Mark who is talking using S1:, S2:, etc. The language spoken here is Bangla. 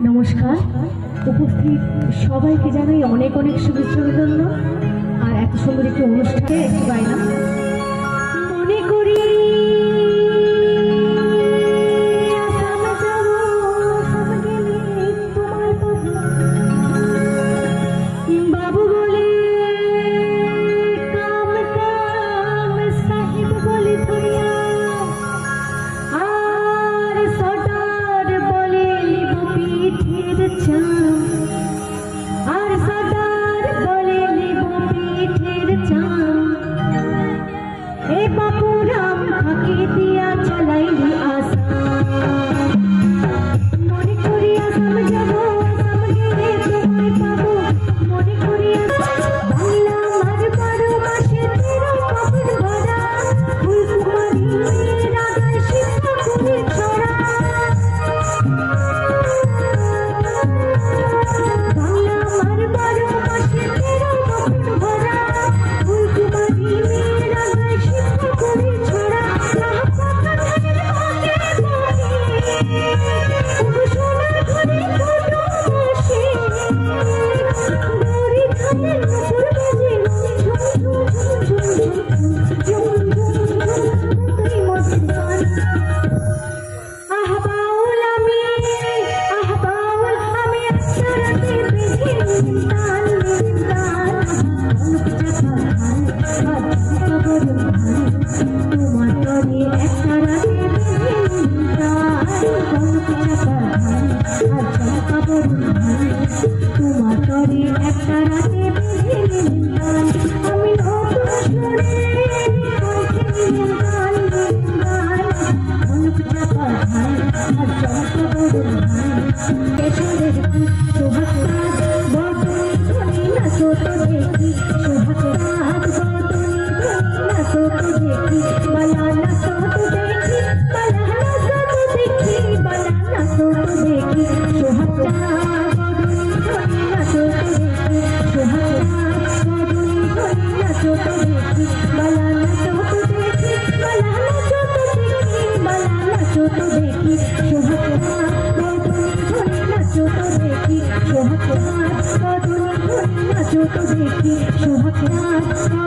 S1: নমস্কার। উপস্থিত সবাইকে জানাই অনেক অনেক শুভেচ্ছা অভিনন্দন। আর এত সুন্দর একটি অনুষ্ঠানে বাইনা মনে করি বাবু বলে কাম কাম সাহিব বলে দুনিয়া আর সদার বলে লিব পিঠের চাম আর সদার বলে লিব পিঠের চাম এ বাপু রাম ফাঁকি দিয়া চালাইলি আসা মনে করি আসাম যাব আসাম গেলে তোমায় পাবো মনে করি বাংলা মার 12 মাসে 13 কখন ভরা ফুলকুমারী রাধায় শিক্ষা করে ছড়া বাংলা মার 12 মাসে 13 কখন ভরা ফুলকুমারী রাধায় শিক্ষা করে ছড়া একটা রাতে আমি শোভা